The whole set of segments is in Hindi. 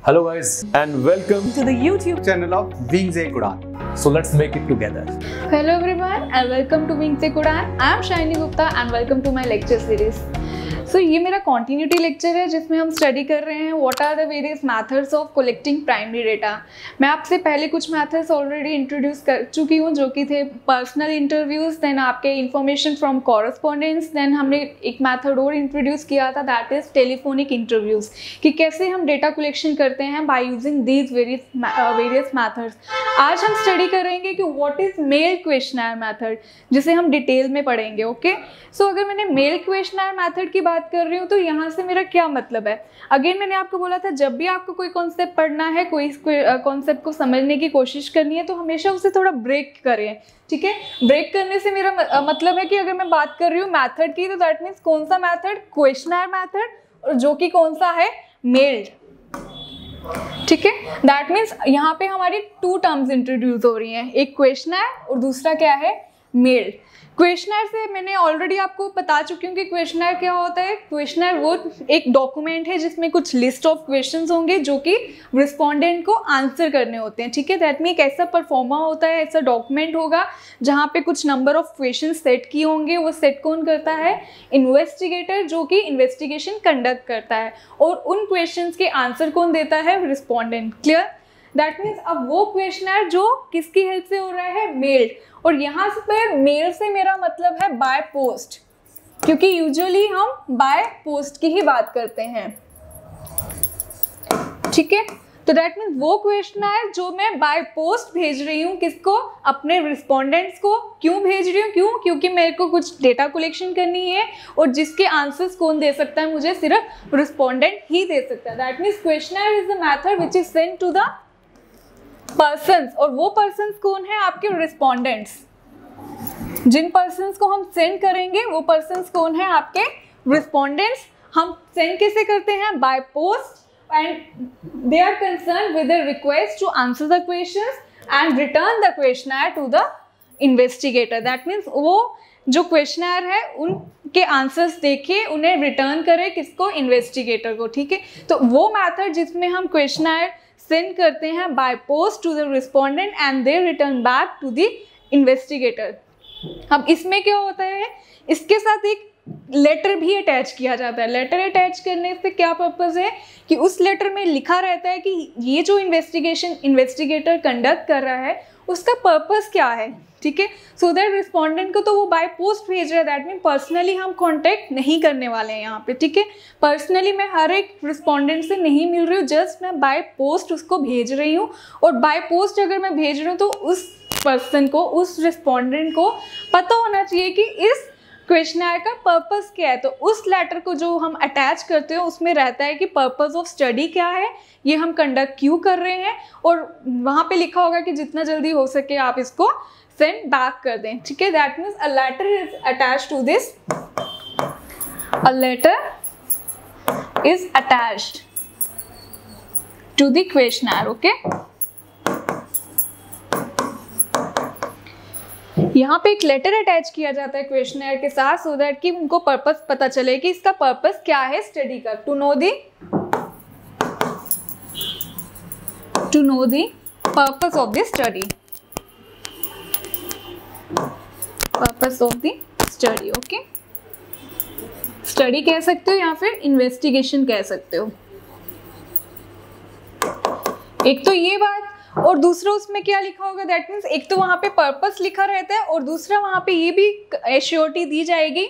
Hello guys and welcome to the YouTube channel of Wings Ek Udan. So let's make it together. Hello everyone and welcome to Wings Ek Udan. I am Shaini Gupta and welcome to my lecture series. ये मेरा कॉन्टिन्यूटी लेक्चर है जिसमें हम स्टडी कर रहे हैं what are the various methods of collecting primary data. मैं आपसे पहले कुछ मेथड्स ऑलरेडी इंट्रोड्यूस कर चुकी हूँ जो कि थे पर्सनल इंटरव्यूज, देन आपके इंफॉर्मेशन फ्रॉम कॉरेस्पॉन्डेंस, देन हमने एक मेथड और इंट्रोड्यूस किया था दैट इज टेलीफोनिक इंटरव्यूज, कि कैसे हम डेटा कलेक्शन करते हैं by using these various methods. आज हम स्टडी करेंगे कि what is mail questionnaire method, जिसे हम डिटेल में पढ़ेंगे। ओके अगर मैंने मेल क्वेश्चनर मेथड की बात कर रही हूँ तो यहाँ से मेरा क्या मतलब है। अगेन मैंने आपको बोला था जब भी आपको कोई कॉन्सेप्ट पढ़ना है, कोई कॉन्सेप्ट को समझने की कोशिश करनी है तो हमेशा उसे थोड़ा ब्रेक करें। ठीक है, ब्रेक करने से मेरा मतलब है कि अगर मैं बात कर रही हूँ मेथड की तो दैट मीन्स कौन सा मेथड, क्वेश्चनर मेथड, और जो कि कौन सा है, मेल्ड। ठीक है, दैट मीन्स यहाँ पे हमारी टू टर्म्स इंट्रोड्यूस हो रही हैं, एक क्वेश्चनर और दूसरा क्या है, मेल्ड। क्वेश्चनर से मैंने ऑलरेडी आपको बता चुकी हूँ कि क्वेश्चनर क्या होता है। क्वेश्चनर वो एक डॉक्यूमेंट है जिसमें कुछ लिस्ट ऑफ क्वेश्चंस होंगे जो कि रिस्पोंडेंट को आंसर करने होते हैं। ठीक है, दैट मीन एक ऐसा परफॉर्मा होता है, ऐसा डॉक्यूमेंट होगा जहाँ पे कुछ नंबर ऑफ क्वेश्चन सेट किए होंगे। वो सेट कौन करता है, इन्वेस्टिगेटर, जो कि इन्वेस्टिगेशन कंडक्ट करता है, और उन क्वेश्चंस के आंसर कौन देता है, रिस्पोंडेंट। क्लियर, दैट मीन्स अब वो क्वेश्चनर जो किसकी हेल्प से हो रहा है, मेल्ड। और यहाँ से मेल से मेरा मतलब है बाय पोस्ट, क्योंकि यूजुअली हम बाय पोस्ट की ही बात करते हैं। ठीक है, तो दैट मीन्स वो क्वेश्चनर जो मैं बाय पोस्ट भेज रही हूँ, किसको, अपने रिस्पोंडेंट्स को। क्यों भेज रही हूँ, क्यों, क्योंकि मेरे को कुछ डेटा कलेक्शन करनी है और जिसके आंसर्स कौन दे सकता है, मुझे सिर्फ रिस्पोंडेंट ही दे सकता है। That means questionnaire is the method which is sent to the persons, और वो पर्सन्स कौन है, आपके रिस्पोंडेंट्स। जिन पर्सन्स को हम सेंड करेंगे वो पर्सन्स कौन है, आपके रिस्पोंडेंट्स। हम सेंड कैसे करते हैं, by post, and they are concern with the request to answer the questions and return the questionnaire to the investigator. That means वो जो क्वेश्चनर है उनके आंसर्स देखे, उन्हें रिटर्न करे, किसको, इन्वेस्टिगेटर को। ठीक है, तो वो मेथड जिसमें हम क्वेश्चनर सेंड करते हैं by post to the respondent and they return back to the investigator. अब इसमें क्या होता है, इसके साथ एक लेटर भी अटैच किया जाता है। लेटर अटैच करने से क्या पर्पस है कि उस लेटर में लिखा रहता है कि ये जो इन्वेस्टिगेटर कंडक्ट कर रहा है उसका पर्पस क्या है। ठीक है, सो दैट रिस्पोंडेंट को तो वो बाय पोस्ट भेज रहा है, दैट मीन पर्सनली हम कांटेक्ट नहीं करने वाले हैं यहाँ पे। ठीक है, पर्सनली मैं हर एक रिस्पोंडेंट से नहीं मिल रही हूँ, जस्ट मैं बाय पोस्ट उसको भेज रही हूँ। और बाय पोस्ट अगर मैं भेज रही हूँ तो उस पर्सन को, उस रिस्पोंडेंट को पता होना चाहिए कि इस क्वेश्चनर का पर्पस क्या है। तो उस लेटर को जो हम अटैच करते हैं उसमें रहता है कि पर्पस ऑफ स्टडी क्या है, ये हम कंडक्ट क्यों कर रहे हैं, और वहाँ पे लिखा होगा कि जितना जल्दी हो सके आप इसको सेंड बैक कर दें। ठीक है, that means a letter is attach to this, a letter is attached to the questionnaire. Okay, यहाँ पे एक लेटर अटैच किया जाता है क्वेश्चनर के साथ, सो दैट कि उनको पर्पस पता चले कि इसका पर्पस क्या है स्टडी का, to know the purpose of the study, purpose of the study. Okay, study कह सकते हो या फिर इन्वेस्टिगेशन कह सकते हो। एक तो ये बात, और दूसरा उसमें क्या लिखा होगा, दैट मीन्स एक तो वहाँ पे पर्पस लिखा रहता है और दूसरा वहाँ पे ये भी एश्योरिटी दी जाएगी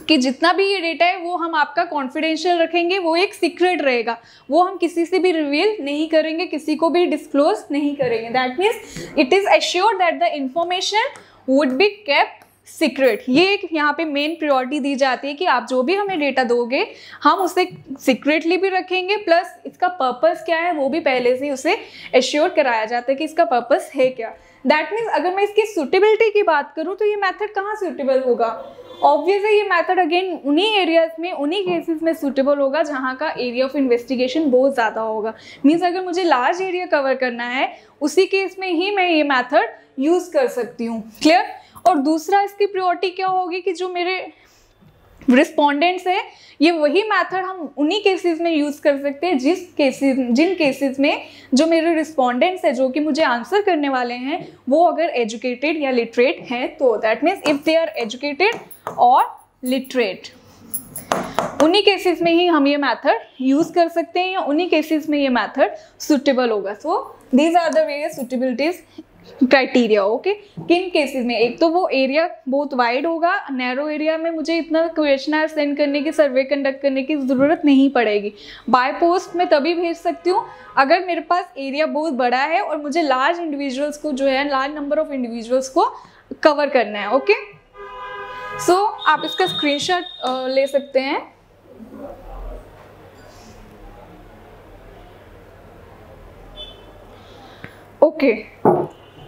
कि जितना भी ये डेटा है वो हम आपका कॉन्फिडेंशियल रखेंगे, वो एक सीक्रेट रहेगा, वो हम किसी से भी रिवील नहीं करेंगे, किसी को भी डिस्क्लोज नहीं करेंगे। That means it is assured that the information would be kept secret. ये एक यहाँ पे मेन प्रायोरिटी दी जाती है कि आप जो भी हमें डेटा दोगे हम उसे सीक्रेटली भी रखेंगे, प्लस इसका पर्पस क्या है वो भी पहले से उसे एश्योर कराया जाता है कि इसका पर्पस है क्या। दैट मीन्स अगर मैं इसकी सूटेबिलिटी की बात करूँ तो ये मेथड कहाँ सूटेबल होगा, ऑब्वियसली ये मेथड अगेन उन्हीं एरियाज में, उन्हीं केसेस में सूटेबल होगा जहाँ का एरिया ऑफ इन्वेस्टिगेशन बहुत ज़्यादा होगा। मीन्स अगर मुझे लार्ज एरिया कवर करना है उसी केस में ही मैं ये मेथड यूज़ कर सकती हूँ। क्लियर, और दूसरा इसकी प्रायोरिटी क्या होगी कि जो मेरे रिस्पोंडेंट्स है, ये वही मेथड हम उन्हीं केसेस में यूज़ कर सकते हैं जिन केसेस में जो मेरे रिस्पोंडेंट्स है, जो कि मुझे आंसर करने वाले हैं, वो अगर एजुकेटेड या लिटरेट हैं। तो that means if they are educated और लिटरेट, उन्हीं केसेस में ही हम ये मेथड यूज़ कर सकते हैं या उन्हीं केसेस में ये मेथड सुटेबल होगा। So these are the various suitabilities criteria. Okay, किन केसेस में, एक तो वो एरिया बहुत वाइड होगा, नैरो एरिया में मुझे इतना क्वेश्चनर सेंड करने की, सर्वे कंडक्ट करने की ज़रूरत नहीं पड़ेगी। बाय पोस्ट में तभी भेज सकती हूँ अगर मेरे पास एरिया बहुत बड़ा है और मुझे लार्ज इंडिविजुअल्स को जो है, लार्ज नंबर ऑफ इंडिविजुअल्स को कवर करना है। ओके, सो आप इसका स्क्रीनशॉट ले सकते हैं। ओके,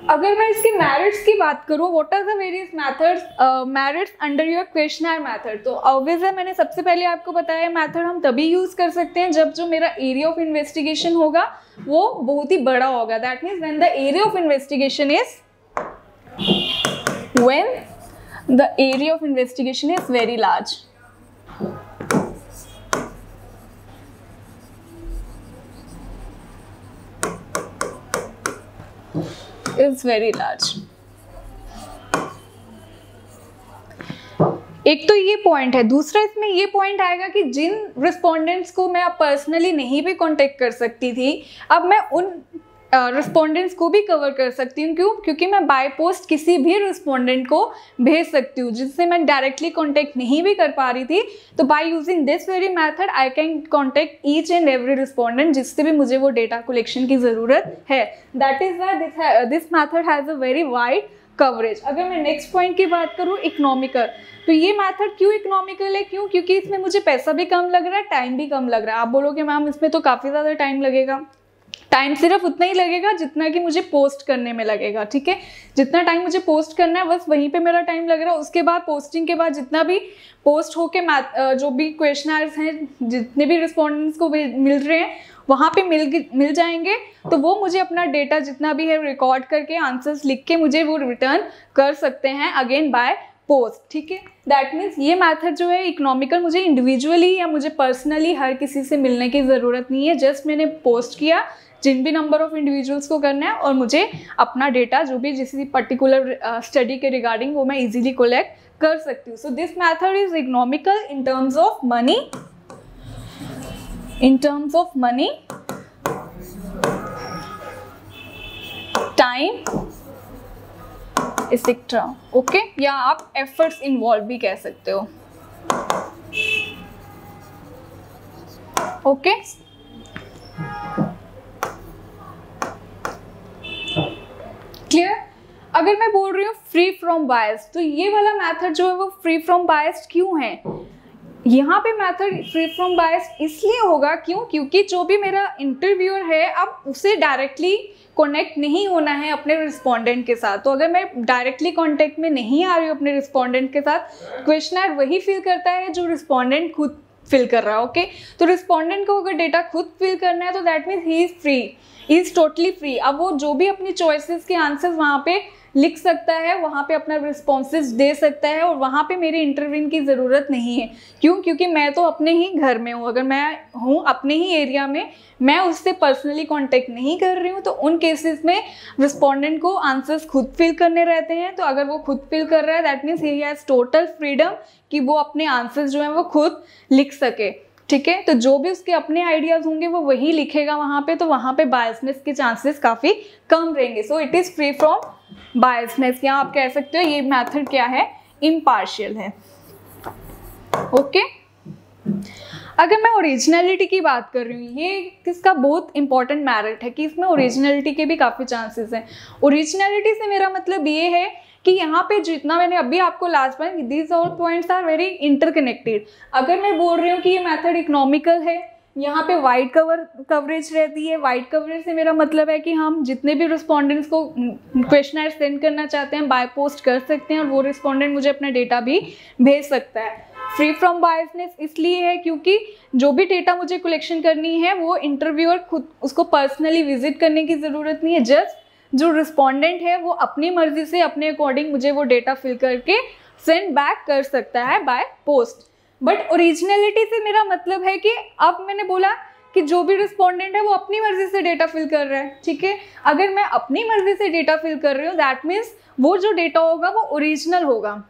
अगर मैं इसके मेरिट्स की बात करूं, what are the various methods merits under your questionnaire method, तो ऑब्वियस है, मैंने सबसे पहले आपको बताया मेथड हम तभी यूज कर सकते हैं जब जो मेरा एरिया ऑफ इन्वेस्टिगेशन होगा वो बहुत ही बड़ा होगा। That means when the area of investigation is the area of investigation is very large. Is very large. एक तो ये पॉइंट है। दूसरा इसमें ये पॉइंट आएगा कि जिन रिस्पोंडेंट्स को मैं अब पर्सनली नहीं भी कांटेक्ट कर सकती थी, अब मैं उन रिस्पोंडेंट्स को भी कवर कर सकती हूँ। क्यों? क्योंकि मैं बाय पोस्ट किसी भी रिस्पोंडेंट को भेज सकती हूँ जिससे मैं डायरेक्टली कांटेक्ट नहीं भी कर पा रही थी। तो by using this very method I can contact each and every respondent जिससे भी मुझे वो डेटा कलेक्शन की ज़रूरत है। That is why this method has a very wide coverage. अगर मैं नेक्स्ट पॉइंट की बात करूँ, इकोनॉमिकल, तो ये मेथड क्यों इकोनॉमिकल है? क्यों? क्योंकि इसमें मुझे पैसा भी कम लग रहा है, टाइम भी कम लग रहा है। आप बोलोगे मैम इसमें तो काफ़ी ज़्यादा टाइम लगेगा। टाइम सिर्फ उतना ही लगेगा जितना कि मुझे पोस्ट करने में लगेगा। ठीक है, जितना टाइम मुझे पोस्ट करना है बस वहीं पे मेरा टाइम लग रहा है। उसके बाद पोस्टिंग के बाद जितना भी पोस्ट होके जो भी क्वेश्चनर्स हैं, जितने भी रिस्पोंडेंट्स को मिल रहे हैं वहाँ पे मिल जाएंगे, तो वो मुझे अपना डेटा जितना भी है रिकॉर्ड करके आंसर्स लिख के मुझे वो रिटर्न कर सकते हैं अगेन बाय पोस्ट। ठीक है, दैट मीन्स ये मेथड जो है इकोनॉमिकल, मुझे इंडिविजुअली या मुझे पर्सनली हर किसी से मिलने की ज़रूरत नहीं है। जस्ट मैंने पोस्ट किया जिन भी नंबर ऑफ इंडिविजुअल्स को करना है और मुझे अपना डेटा जो भी जिस पर्टिकुलर स्टडी के रिगार्डिंग वो मैं इजीली कलेक्ट कर सकती हूँ। So this method is economical in terms of money, time etcetera. Okay, या आप एफर्ट्स इन्वॉल्व भी कह सकते हो। Okay, clear? अगर मैं बोल रही हूँ फ्री फ्रॉम बायस, तो ये वाला मेथड जो है वो फ्री फ्रॉम बायस क्यों है? यहाँ पे मेथड फ्री फ्रॉम बायस इसलिए होगा क्योंकि जो भी मेरा इंटरव्यूअर है अब उसे डायरेक्टली कनेक्ट नहीं होना है अपने रिस्पोंडेंट के साथ। तो अगर मैं डायरेक्टली कांटेक्ट में नहीं आ रही हूँ अपने रिस्पोंडेंट के साथ, क्वेश्चनर वही फिल करता है जो रिस्पोंडेंट खुद फिल कर रहा है। ओके, तो रिस्पोंडेंट को अगर डेटा खुद फिल करना है तो that means he is free, he is totally free. अब वो जो भी अपनी चॉइसेस के आंसर्स वहाँ पे लिख सकता है, वहाँ पे अपना रिस्पॉन्सेस दे सकता है और वहाँ पे मेरी इंटरव्यून की ज़रूरत नहीं है। क्यों? क्योंकि मैं तो अपने ही घर में हूँ। अगर मैं हूँ अपने ही एरिया में, मैं उससे पर्सनली कांटेक्ट नहीं कर रही हूँ, तो उन केसेस में रिस्पोंडेंट को आंसर्स खुद फिल करने रहते हैं। तो अगर वो खुद फिल कर रहा है that means he has total freedom कि वो अपने आंसर्स जो हैं वो खुद लिख सके। ठीक है, तो जो भी उसके अपने आइडियाज़ होंगे वो वही लिखेगा वहाँ पे, तो वहाँ पे बायसनेस के चांसेस काफ़ी कम रहेंगे। So it is free from biasness, या आप कह सकते हो ये मेथड क्या है, इम्पार्शियल है। ओके, अगर मैं ओरिजिनलिटी की बात कर रही हूँ, ये किसका बहुत इंपॉर्टेंट मेरिट है कि इसमें ओरिजिनलिटी के भी काफ़ी चांसेस हैं। ओरिजिनलिटी से मेरा मतलब ये है कि यहाँ पे जितना मैंने अभी आपको लास्ट में, these all points are very interconnected. अगर मैं बोल रही हूँ कि ये मेथड इकोनॉमिकल है, यहाँ पे वाइड कवरेज रहती है। वाइड कवरेज से मेरा मतलब है कि हम जितने भी रिस्पोंडेंट्स को क्वेश्चनर सेंड करना चाहते हैं बाय पोस्ट कर सकते हैं और वो रिस्पोंडेंट मुझे अपना डेटा भी भेज सकता है। फ्री फ्रॉम बायसनेस इसलिए है क्योंकि जो भी डेटा मुझे कलेक्शन करनी है वो इंटरव्यूअर खुद उसको पर्सनली विजिट करने की ज़रूरत नहीं है। जस्ट जो रिस्पोंडेंट है वो अपनी मर्जी से अपने अकॉर्डिंग मुझे वो डेटा फिल करके सेंड बैक कर सकता है बाय पोस्ट। बट ओरिजिनलिटी से मेरा मतलब है कि अब मैंने बोला कि जो भी रिस्पोंडेंट है वो अपनी मर्जी से डेटा फिल कर रहा है, ठीक है। अगर मैं अपनी मर्जी से डेटा फिल कर रही हूँ दैट मीन्स वो जो डेटा होगा वो ओरिजिनल होगा,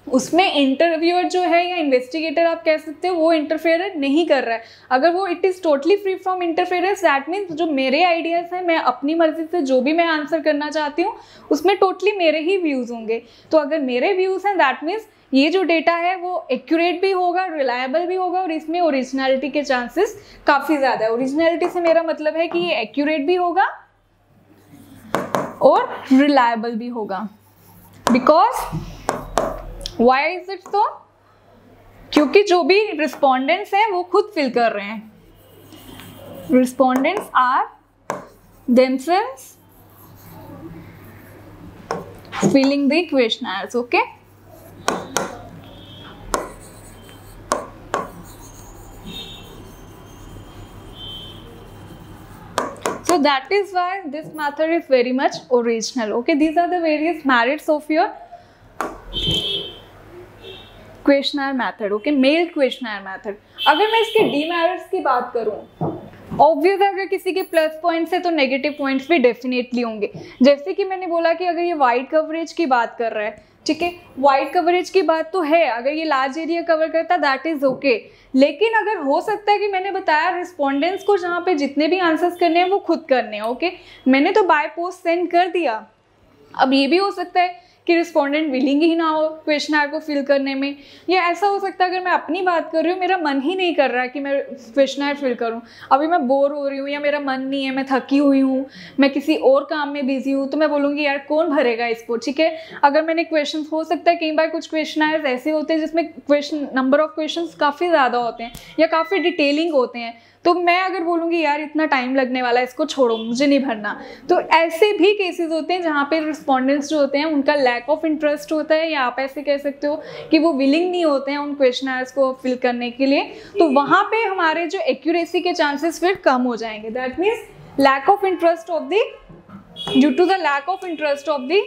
उसमें इंटरव्यूअर जो है या इन्वेस्टिगेटर आप कह सकते हो वो इंटरफेयर नहीं कर रहा है। अगर वो it is totally free from interference that means जो मेरे आइडियाज़ हैं, मैं अपनी मर्जी से जो भी मैं आंसर करना चाहती हूँ उसमें टोटली मेरे ही व्यूज़ होंगे। तो अगर मेरे व्यूज़ हैं दैट मीन्स ये जो डेटा है वो एक्यूरेट भी होगा, रिलायबल भी होगा और इसमें ओरिजिनलिटी के चांसेस काफ़ी ज़्यादा है। ओरिजिनलिटी से मेरा मतलब है कि ये एक्यूरेट भी होगा और रिलायबल भी होगा। Because why is it so? क्योंकि जो भी रिस्पोंडेंट्स हैं वो खुद फिल कर रहे हैं। Respondents are themselves filling the questionnaires, okay? So that is why this method is very much original, okay? These are the various merits of your questionnaire method, okay, mail questionnaire method. अगर मैं इसके डीमेरिट्स की बात करूं, ऑब्वियस है अगर किसी के प्लस पॉइंट्स है तो नेगेटिव पॉइंट्स भी डेफिनेटली होंगे। जैसे कि मैंने बोला कि अगर ये वाइड कवरेज की बात कर रहा है, ठीक है, वाइड कवरेज की बात तो है, अगर ये लार्ज एरिया कवर करता दैट इज ओके। लेकिन अगर हो सकता है कि मैंने बताया रिस्पोंडेंट्स को जहाँ पे जितने भी आंसर्स करने हैं वो खुद करने हैं, ओके, मैंने तो बाय पोस्ट सेंड कर दिया। अब ये भी हो सकता है कि रिस्पोंडेंट विलिंग ही ना हो क्वेश्चनर को फिल करने में, या ऐसा हो सकता है अगर मैं अपनी बात कर रही हूँ मेरा मन ही नहीं कर रहा है कि मैं क्वेश्चनर फिल करूँ, अभी मैं बोर हो रही हूँ या मेरा मन नहीं है, मैं थकी हुई हूँ, मैं किसी और काम में बिजी हूँ, तो मैं बोलूँगी यार कौन भरेगा इसको, ठीक है। अगर मैंने क्वेश्चन, हो सकता है कई बार कुछ क्वेश्चनर्स ऐसे होते हैं जिसमें क्वेश्चन नंबर ऑफ क्वेश्चन काफ़ी ज़्यादा होते हैं या काफ़ी डिटेलिंग होते हैं, तो मैं अगर बोलूँगी यार इतना टाइम लगने वाला है इसको छोड़ो मुझे नहीं भरना, तो ऐसे भी केसेस होते हैं जहाँ पे रिस्पोंडेंट्स जो होते हैं उनका लैक ऑफ इंटरेस्ट होता है, या आप ऐसे कह सकते हो कि वो विलिंग नहीं होते हैं उन क्वेश्चनर्स को फिल करने के लिए, तो वहाँ पे हमारे जो एक्यूरेसी के चांसेस फिर कम हो जाएंगे। That means lack of interest of the, due to the lack of interest of the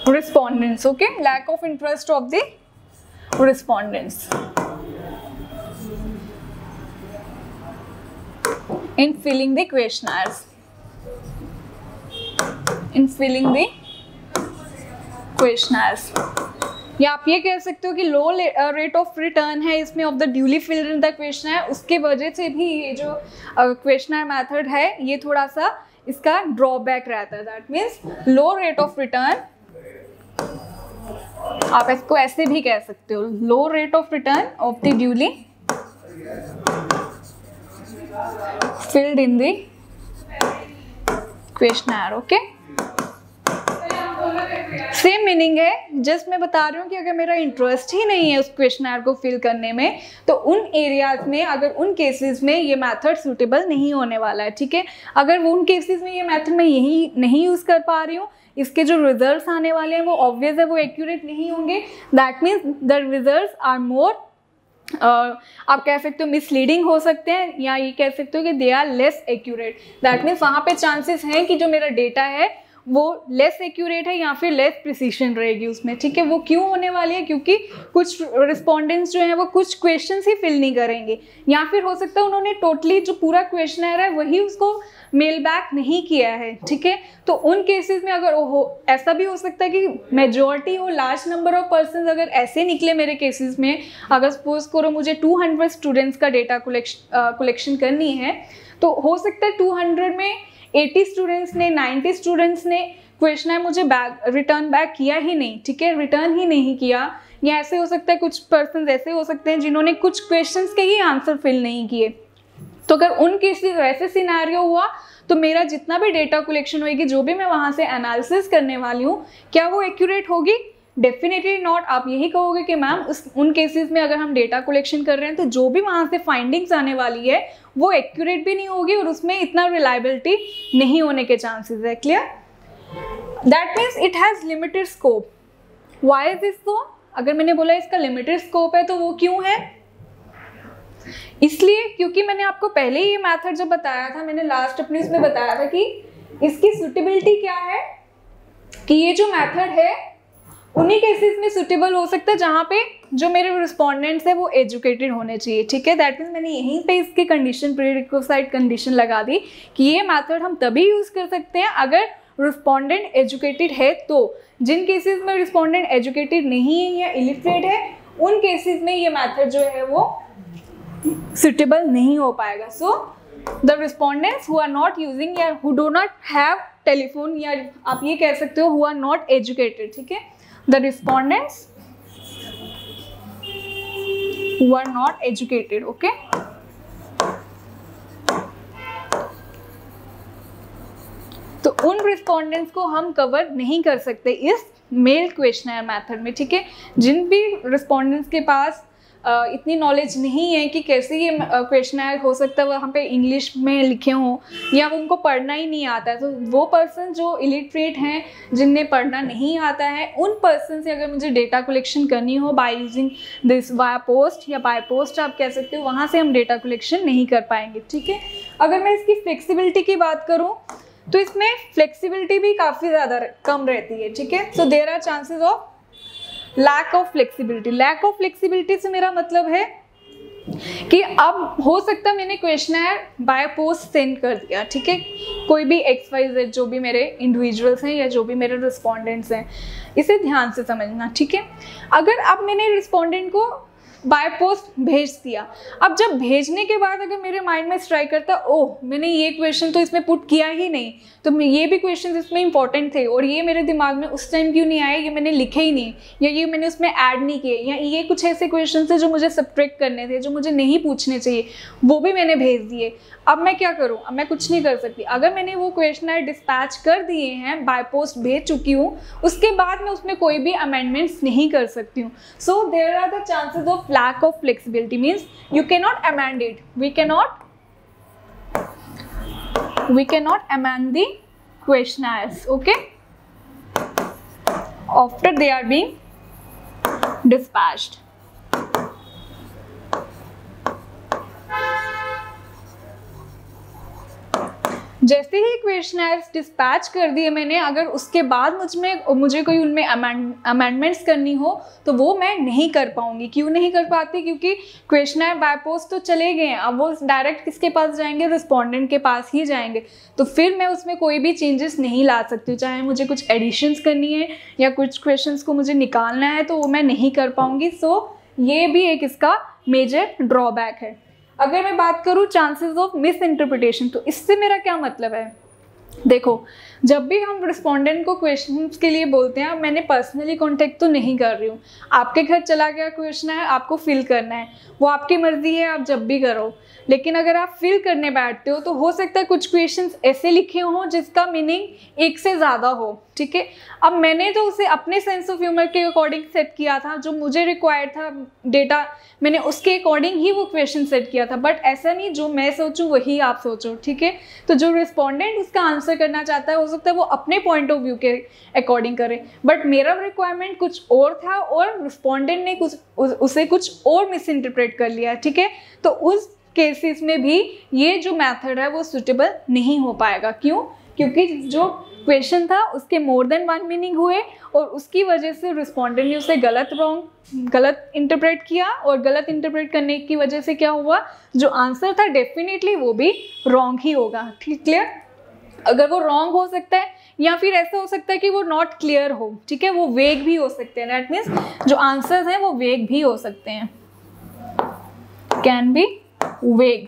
respondents, okay, lack of interest of the respondents in filling the questionnaires, या आप ये कह सकते हो कि लो रेट ऑफ रिटर्न है इसमें of the duly filled in the questionnaire, उसके वजह से भी ये जो क्वेश्चनर मेथड है ये थोड़ा सा इसका ड्रॉबैक रहता है। That means low rate of return, आप इसको ऐसे भी कह सकते हो, low rate of return of the duly filled in the questionnaire, okay. Same meaning है, जस्ट मैं बता रही हूँ कि अगर मेरा इंटरेस्ट ही नहीं है उस क्वेश्चनर को फिल करने में तो उन एरियाज में, अगर उन केसेस में ये मेथड सूटेबल नहीं होने वाला है, ठीक है। अगर उन केसेस में ये मेथड मैं यही नहीं यूज़ कर पा रही हूँ, इसके जो रिजल्ट्स आने वाले हैं वो ऑब्वियस है वो एक्यूरेट नहीं होंगे, that means the results are more, आप कह सकते हो मिसलीडिंग हो सकते हैं, या ये कह सकते हो कि they are less accurate. That means वहाँ पे चांसेस हैं कि जो मेरा डेटा है वो लेस एक्यूरेट है या फिर लेस प्रिसीशन रहेगी उसमें, ठीक है। वो क्यों होने वाली है? क्योंकि कुछ रिस्पोंडेंट्स जो हैं वो कुछ क्वेश्चंस ही फिल नहीं करेंगे, या फिर हो सकता है उन्होंने टोटली जो पूरा क्वेश्चनर है वही उसको मेल बैक नहीं किया है, ठीक है। तो उन केसेस में अगर ऐसा भी हो सकता है कि मेजॉरिटी हो, लार्ज नंबर ऑफ पर्सन अगर ऐसे निकले मेरे केसेस में, अगर सपोज करो मुझे 200 स्टूडेंट्स का डेटा कलेक्शन करनी है, तो हो सकता है 200 में 80 स्टूडेंट्स ने, 90 स्टूडेंट्स ने क्वेश्चनर मुझे रिटर्न बैक किया ही नहीं, ठीक है, रिटर्न ही नहीं किया। या ऐसे हो सकता है कुछ पर्सन ऐसे हो सकते हैं जिन्होंने कुछ क्वेश्चंस के ही आंसर फिल नहीं किए, तो अगर उन केसेस ऐसे सिनेरियो हुआ तो मेरा जितना भी डेटा कलेक्शन होगी, जो भी मैं वहाँ से एनालिसिस करने वाली हूँ, क्या वो एक्यूरेट होगी? Definitely not. आप यही कहोगे कि मैम उन केसेस में अगर हम डेटा कलेक्शन कर रहे हैं तो जो भी वहाँ से फाइंडिंग्स आने वाली है वो एक्यूरेट भी नहीं होगी और उसमें इतना रिलायबिलिटी नहीं होने के चांसेस है। Clear? That means it has limited scope. Why is this so? अगर मैंने बोला इसका लिमिटेड स्कोप है तो वो क्यों है? इसलिए क्योंकि मैंने आपको पहले ही ये मैथड जब बताया था, मैंने लास्ट अपनी इसमें बताया था कि इसकी सुटेबिलिटी क्या है, कि ये जो मैथड है उन्हीं केसेस में सुटेबल हो सकता है जहाँ पे जो मेरे रिस्पोंडेंट्स है वो एजुकेटेड होने चाहिए, ठीक है। दैट मीन्स मैंने यहीं पे इसकी कंडीशन, प्रीरिक्विजिट कंडीशन लगा दी कि ये मेथड हम तभी यूज़ कर सकते हैं अगर रिस्पोंडेंट एजुकेटेड है। तो जिन केसेस में रिस्पोंडेंट एजुकेटेड नहीं है या इलिटरेट है, उन केसेस में ये मेथड जो है वो सुटेबल नहीं हो पाएगा। So the respondents who are not using या who do not have telephone, या आप ये कह सकते हो हु आर नॉट एजुकेटेड, ठीक है। The respondents who are not educated, okay. तो उन रिस्पोंडेंट्स को हम कवर नहीं कर सकते इस मेल क्वेश्चनर मेथड में, ठीक है। जिन भी रिस्पोंडेंट्स के पास इतनी नॉलेज नहीं है कि कैसे ये क्वेश्चनर हो सकता है वहाँ पे इंग्लिश में लिखे हों या वो उनको पढ़ना ही नहीं आता है, तो वो पर्सन जो इलिटरेट हैं, जिन्हें पढ़ना नहीं आता है, उन पर्सन से अगर मुझे डेटा कलेक्शन करनी हो by using this via post या बाय पोस्ट आप कह सकते हो, वहाँ से हम डेटा कलेक्शन नहीं कर पाएंगे, ठीक है। अगर मैं इसकी फ्लेक्सिबिलिटी की बात करूँ तो इसमें फ्लेक्सिबिलिटी भी काफ़ी ज़्यादा कम रहती है, ठीक है। So there are chances of lack of flexibility. Lack of flexibility से मेरा मतलब है कि अब हो सकता है मैंने क्वेश्चनर बाय पोस्ट सेंड कर दिया, ठीक है, कोई भी XYZ जो भी मेरे इंडिविजुअल्स हैं या जो भी मेरे रिस्पोंडेंट्स हैं, इसे ध्यान से समझना, ठीक है। अगर अब मैंने रिस्पोंडेंट को बाय पोस्ट भेज दिया, अब जब भेजने के बाद अगर मेरे माइंड में स्ट्राइक करता, ओह मैंने ये क्वेश्चन तो इसमें पुट किया ही नहीं, तो ये भी क्वेश्चन इसमें इंपॉर्टेंट थे और ये मेरे दिमाग में उस टाइम क्यों नहीं आए, ये मैंने लिखे ही नहीं, या ये मैंने उसमें ऐड नहीं किए, या ये कुछ ऐसे क्वेश्चन थे जो मुझे सब्ट्रैक्ट करने थे, जो मुझे नहीं पूछने चाहिए, वो भी मैंने भेज दिए। अब मैं क्या करूँ? अब मैं कुछ नहीं कर सकती। अगर मैंने वो क्वेश्चनर डिस्पैच कर दिए हैं, बाय पोस्ट भेज चुकी हूँ, उसके बाद मैं उसमें कोई भी अमेंडमेंट्स नहीं कर सकती हूँ। So there are the chances of lack of flexibility, means you can not amend it, we can not amend the questionnaires, okay, after they are being dispatched. जैसे ही क्वेश्चनर्स डिस्पैच कर दिए मैंने, अगर उसके बाद मुझे कोई उनमें अमेंडमेंट्स करनी हो तो वो मैं नहीं कर पाऊंगी। क्यों नहीं कर पाती? क्योंकि क्वेश्चनर बाय पोस्ट तो चले गए हैं, अब वो डायरेक्ट किसके पास जाएंगे? रिस्पोंडेंट के पास ही जाएंगे। तो फिर मैं उसमें कोई भी चेंजेस नहीं ला सकती, चाहे मुझे कुछ एडिशंस करनी है या कुछ क्वेश्चंस को मुझे निकालना है तो वो मैं नहीं कर पाऊंगी। सो ये भी एक इसका मेजर ड्रॉबैक है। अगर मैं बात करूँ चांसेस ऑफ मिस इंटरप्रिटेशन, तो इससे मेरा क्या मतलब है? देखो, जब भी हम रिस्पोंडेंट को क्वेश्चंस के लिए बोलते हैं, मैंने पर्सनली कांटेक्ट तो नहीं कर रही हूँ, आपके घर चला गया क्वेश्चन है, आपको फिल करना है, वो आपकी मर्जी है, आप जब भी करो। लेकिन अगर आप फिल करने बैठते हो तो हो सकता है कुछ क्वेश्चंस ऐसे लिखे हों जिसका मीनिंग एक से ज़्यादा हो, ठीक है। अब मैंने तो उसे अपने सेंस ऑफ ह्यूमर के अकॉर्डिंग सेट किया था, जो मुझे रिक्वायर्ड था डेटा, मैंने उसके अकॉर्डिंग ही वो क्वेश्चन सेट किया था। बट ऐसा नहीं जो मैं सोचूं वही आप सोचो, ठीक है। तो जो रिस्पोंडेंट उसका आंसर करना चाहता है, हो सकता है वो अपने पॉइंट ऑफ व्यू के अकॉर्डिंग करे, बट मेरा रिक्वायरमेंट कुछ और था और रिस्पोंडेंट ने उसे कुछ और मिस इंटरप्रेट कर लिया, ठीक है। तो उस केसेस में भी ये जो मेथड है वो सुटेबल नहीं हो पाएगा। क्यों? क्योंकि जो क्वेश्चन था उसके मोर देन वन मीनिंग हुए और उसकी वजह से रिस्पोंडेंट ने उसे गलत इंटरप्रेट किया, और गलत इंटरप्रेट करने की वजह से क्या हुआ, जो आंसर था डेफिनेटली वो भी रॉन्ग ही होगा, ठीक, क्लियर। अगर वो रॉन्ग हो सकता है या फिर ऐसा हो सकता है कि वो नॉट क्लियर हो, ठीक है, वो वेग भी हो सकते हैं। दैट मीन्स जो आंसर्स हैं वो वेग भी हो सकते हैं, कैन बी वेग,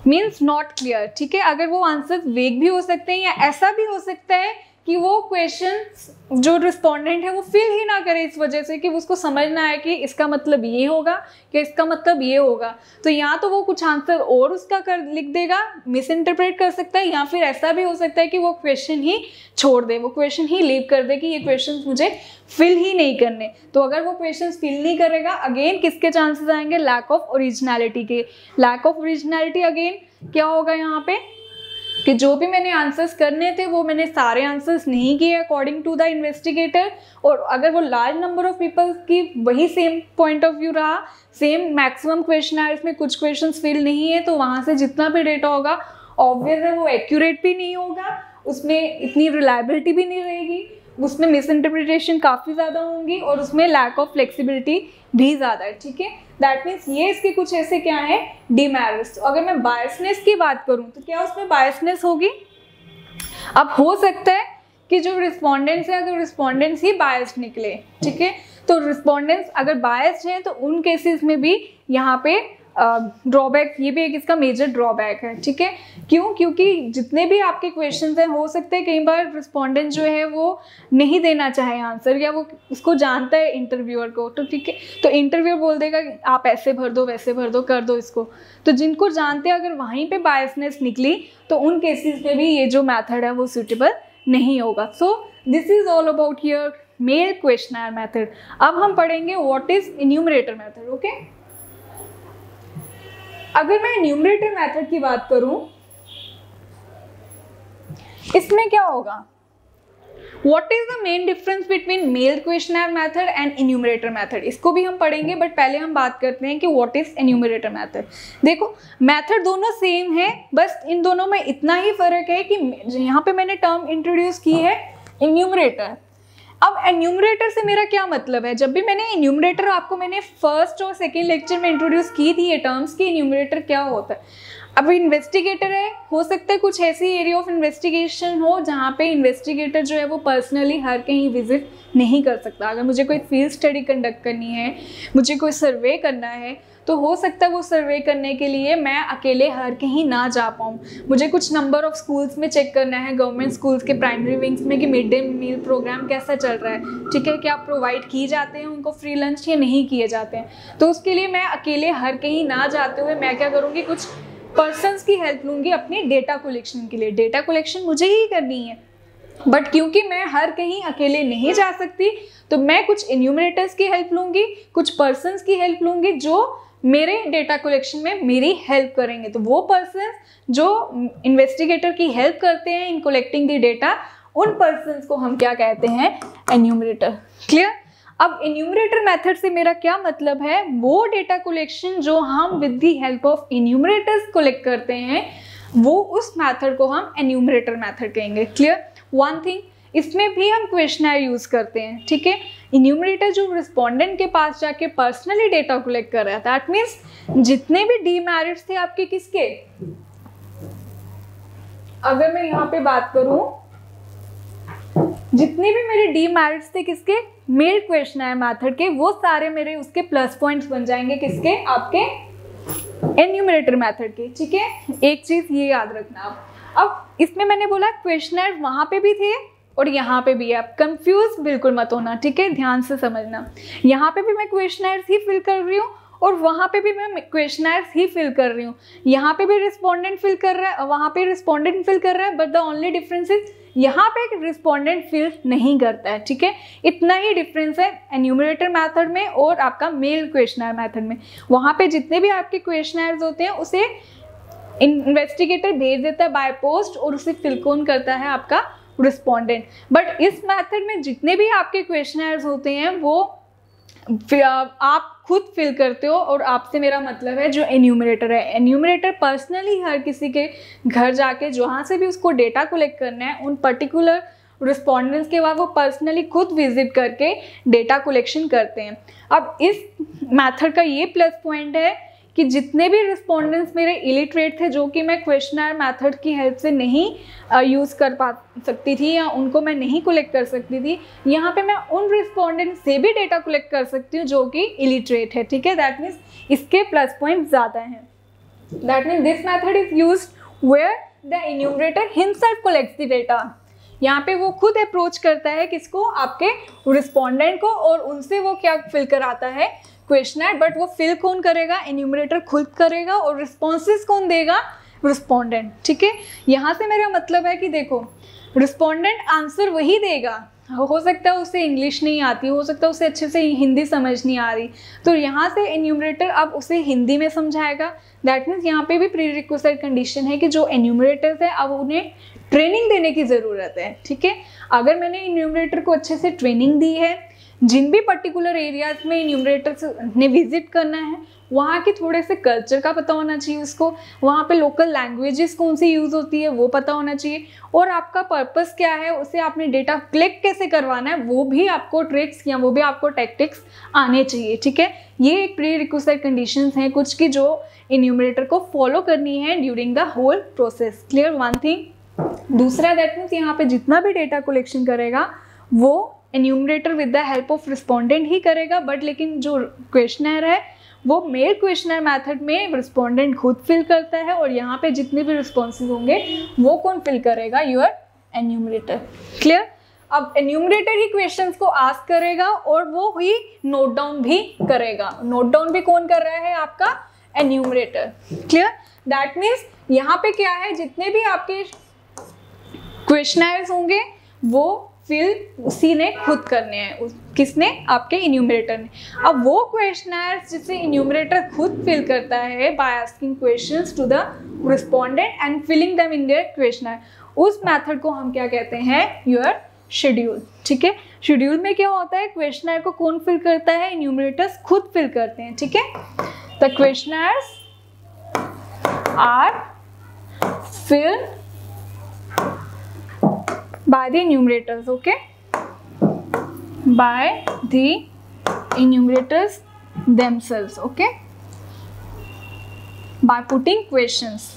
मीन्स नॉट क्लियर, ठीक है। अगर वो आंसर वेग भी हो सकते हैं या ऐसा भी हो सकता है कि वो क्वेश्चन जो रिस्पोंडेंट है वो फिल ही ना करे, इस वजह से कि उसको समझ ना आए कि इसका मतलब ये होगा कि इसका मतलब ये होगा। तो या तो वो कुछ आंसर और उसका लिख देगा, मिस इंटरप्रेट कर सकता है, या फिर ऐसा भी हो सकता है कि वो क्वेश्चन ही छोड़ दे, वो क्वेश्चन ही लीव कर दे कि ये क्वेश्चन मुझे फिल ही नहीं करने। तो अगर वो क्वेश्चन फिल नहीं करेगा, अगेन किसके चांसेस आएंगे? लैक ऑफ ओरिजिनलिटी के। लैक ऑफ ओरिजिनलिटी अगेन क्या होगा यहाँ पे कि जो भी मैंने आंसर्स करने थे वो मैंने सारे आंसर्स नहीं किए अकॉर्डिंग टू द इन्वेस्टिगेटर, और अगर वो लार्ज नंबर ऑफ पीपल की वही सेम पॉइंट ऑफ व्यू रहा, सेम मैक्सिमम क्वेश्चनर्स में कुछ क्वेश्चंस फिल नहीं है, तो वहाँ से जितना भी डेटा होगा ऑब्वियस है वो एक्यूरेट भी नहीं होगा, उसमें इतनी रिलायबिलिटी भी नहीं रहेगी, उसमें मिस इंटरप्रिटेशन काफ़ी ज़्यादा होंगी और उसमें लैक ऑफ फ्लेक्सिबिलिटी भी ज़्यादा है, ठीक है। दैट मीन्स ये इसके कुछ ऐसे क्या है, डीमेरिट्स। अगर मैं बायसनेस की बात करूँ तो क्या उसमें बायसनेस होगी? अब हो सकता है कि जो रिस्पोंडेंट्स है, अगर रिस्पोंडेंट्स ही बायस्ड निकले, ठीक है, तो रिस्पोंडेंट्स अगर बायस्ड हैं तो उन केसेस में भी यहाँ पे ड्रॉबैक, ये भी एक इसका मेजर ड्रॉबैक है, ठीक है। क्यों? क्योंकि जितने भी आपके क्वेश्चंस हैं, हो सकते हैं कई बार रिस्पोंडेंट जो है वो नहीं देना चाहे आंसर, या वो उसको जानता है इंटरव्यूअर को, तो ठीक है, तो इंटरव्यूअर बोल देगा कि आप ऐसे भर दो, वैसे भर दो, कर दो इसको। तो जिनको जानते हैं अगर वहीं पे बायसनेस निकली तो उन केसेस में भी ये जो मैथड है वो सूटेबल नहीं होगा। So this is all about your mail questionnaire method. अब हम पढ़ेंगे what is enumerator method, okay. अगर मैं इन्यूमरेटर मेथड की बात करूं, इसमें क्या होगा? What is the main difference between mail questionnaire method and enumerator method? इसको भी हम पढ़ेंगे, बट पहले हम बात करते हैं कि what is enumerator method। देखो, मेथड दोनों सेम है, बस इन दोनों में इतना ही फर्क है कि यहाँ पे मैंने टर्म इंट्रोड्यूस की है इन्यूमरेटर। अब एन्यूमरेटर से मेरा क्या मतलब है? जब भी मैंने इन्यूमरेटर आपको मैंने फर्स्ट और सेकेंड लेक्चर में इंट्रोड्यूस की थी ये टर्म्स की इन्यूमरेटर क्या होता है। अब इन्वेस्टिगेटर है, हो सकता है कुछ ऐसी एरिया ऑफ इन्वेस्टिगेशन हो जहाँ पे इन्वेस्टिगेटर जो है वो पर्सनली हर कहीं विजिट नहीं कर सकता। अगर मुझे कोई फील्ड स्टडी कंडक्ट करनी है, मुझे कोई सर्वे करना है, तो हो सकता है वो सर्वे करने के लिए मैं अकेले हर कहीं ना जा पाऊँ। मुझे कुछ नंबर ऑफ स्कूल्स में चेक करना है, गवर्नमेंट स्कूल्स के प्राइमरी विंग्स में, कि मिड डे मील प्रोग्राम कैसा चल रहा है, ठीक है, क्या प्रोवाइड की जाते हैं उनको फ्री लंच या नहीं किए जाते हैं। तो उसके लिए मैं अकेले हर कहीं ना जाते हुए मैं क्या करूँगी, कुछ पर्सन्स की हेल्प लूँगी अपनी डेटा कलेक्शन के लिए। डेटा कलेक्शन मुझे ही करनी है, बट क्योंकि मैं हर कहीं अकेले नहीं जा सकती तो मैं कुछ इन्यूमरेटर्स की हेल्प लूँगी, कुछ पर्सन्स की हेल्प लूँगी जो मेरे डेटा कलेक्शन में मेरी हेल्प करेंगे। तो वो पर्सन्स जो इन्वेस्टिगेटर की हेल्प करते हैं इन कलेक्टिंग द डेटा, उन पर्सन्स को हम क्या कहते हैं, एन्यूमरेटर। क्लियर? अब इन्यूमरेटर मेथड से मेरा क्या मतलब है, वो डेटा कलेक्शन जो हम with the help of enumerators collect करते हैं, वो उस मेथड को हम एन्यूमरेटर मेथड कहेंगे। क्लियर? वन थिंग, इसमें भी हम क्वेश्चनर यूज करते हैं, ठीक है। इन्यूमरेटर जो रिस्पोंडेंट के पास जाके पर्सनली डेटा कलेक्ट कर रहा है, दैट मीन्स जितने भी डीमेरिट्स थे आपके, किसके, अगर मैं यहाँ पे बात करूं, जितने भी मेरे डीमेरिट्स थे किसके, मेल क्वेश्चनर मेथड के, वो सारे मेरे उसके प्लस पॉइंट्स बन जाएंगे, किसके, आपके एन्यूमरेटर मेथड के, ठीक है। एक चीज ये याद रखना आप। अब इसमें मैंने बोला क्वेश्चनर वहां पे भी थे और यहाँ पे भी है, आप कंफ्यूज बिल्कुल मत होना, ठीक है, ध्यान से समझना। यहाँ पे भी मैं क्वेश्चनर्स ही फिल कर रही हूँ और वहाँ पे भी मैं क्वेश्चनर्स ही फिल कर रही हूँ। यहाँ पे भी रिस्पोंडेंट फिल कर रहा है, वहाँ पे रिस्पोंडेंट फिल कर रहा है, but the only difference is यहाँ पे एक रिस्पोंडेंट फिल नहीं करता है, ठीक है। इतना ही डिफरेंस है एन्यूमरेटर मेथड में और आपका मेल क्वेश्चनर मेथड में। वहाँ पे जितने भी आपके क्वेश्चनर्स होते हैं उसे इन्वेस्टिगेटर भेज देता है बाय पोस्ट और उसे फिल कौन करता है आपका रिस्पोंडेंट। बट इस मेथड में जितने भी आपके क्वेश्चनर्स होते हैं वो आप खुद फिल करते हो, और आपसे मेरा मतलब है जो एन्यूमरेटर है। एन्यूमरेटर पर्सनली हर किसी के घर जाके जहाँ से भी उसको डेटा कलेक्ट करना है उन पर्टिकुलर रिस्पोंडेंट्स के बाद वो पर्सनली खुद विजिट करके डेटा कलेक्शन करते हैं। अब इस मेथड का ये प्लस पॉइंट है कि जितने भी रिस्पोंडेंट्स मेरे इलिटरेट थे, जो कि मैं क्वेश्चनर मेथड की हेल्प से नहीं यूज़ कर पा सकती थी या उनको मैं नहीं कलेक्ट कर सकती थी, यहाँ पे मैं उन रिस्पोंडेंट से भी डेटा कलेक्ट कर सकती हूँ जो कि इलिटरेट है, ठीक है। दैट मीन्स इसके प्लस पॉइंट ज़्यादा हैं। That means this method is used where the enumerator himself collects the data. यहाँ पे वो खुद अप्रोच करता है किसको, आपके रिस्पोंडेंट को, और उनसे वो क्या फिल कराता है, क्वेश्चनर। बट वो फिल कौन करेगा, एन्यूमरेटर खुद करेगा, और रिस्पॉन्सेस कौन देगा, रिस्पोंडेंट, ठीक है। यहाँ से मेरा मतलब है कि देखो, रिस्पोंडेंट आंसर वही देगा, हो सकता है उसे इंग्लिश नहीं आती, हो सकता है उसे अच्छे से हिंदी समझ नहीं आ रही, तो यहाँ से एन्यूमरेटर अब उसे हिंदी में समझाएगा। दैट मीन्स यहाँ पे भी प्री रिक्विजिट कंडीशन है कि जो एन्यूमरेटर्स है अब उन्हें ट्रेनिंग देने की ज़रूरत है, ठीक है। अगर मैंने एन्यूमरेटर को अच्छे से ट्रेनिंग दी है, जिन भी पर्टिकुलर एरियाज में इन्यूमरेटर ने विजिट करना है वहाँ के थोड़े से कल्चर का पता होना चाहिए उसको, वहाँ पे लोकल लैंग्वेजेस कौन सी यूज़ होती है वो पता होना चाहिए, और आपका पर्पस क्या है, उसे आपने डेटा कलेक्ट कैसे करवाना है वो भी आपको ट्रिक्स या वो भी आपको टैक्टिक्स आने चाहिए, ठीक है। ये एक प्री रिक्विजिट कंडीशंस हैं कुछ की जो इन्यूमरेटर को फॉलो करनी है during the whole process. Clear one thing. दूसरा दैट मीन्स यहाँ पे जितना भी डेटा कलेक्शन करेगा वो enumerator with the help of respondent ही करेगा, बट लेकिन जो क्वेश्चनर है वो मेल क्वेश्चनर मेथड में रिस्पोंडेंट खुद फिल करता है, और यहाँ पे जितने भी रिस्पॉन्सेज होंगे वो कौन फिल करेगा, योर एन्यूमरेटर। क्लियर। अब एन्यूमरेटर ही क्वेश्चंस को आस्क करेगा और वो ही नोट डाउन भी करेगा। नोट डाउन भी कौन कर रहा है, आपका एन्यूमरेटर। क्लियर। दैट मीन्स यहाँ पे क्या है, जितने भी आपके क्वेश्चनर्स होंगे वो फिल उसी ने खुद करने हैं। किसने, आपके इन्यूमरेटर ने। अब वो क्वेश्चनर्स जिसे इन्यूमरेटर खुद फिल करता है by asking questions to the respondent and filling them in their questionnaire, उस मेथड को हम क्या कहते हैं, योर शेड्यूल। ठीक है। शेड्यूल में क्या होता है, क्वेश्चनर को कौन फिल करता है, इन्यूमरेटर्स खुद फिल करते हैं। ठीक है। The questionnaires are filled by the enumerators, okay, by the enumerators themselves, okay, by putting questions,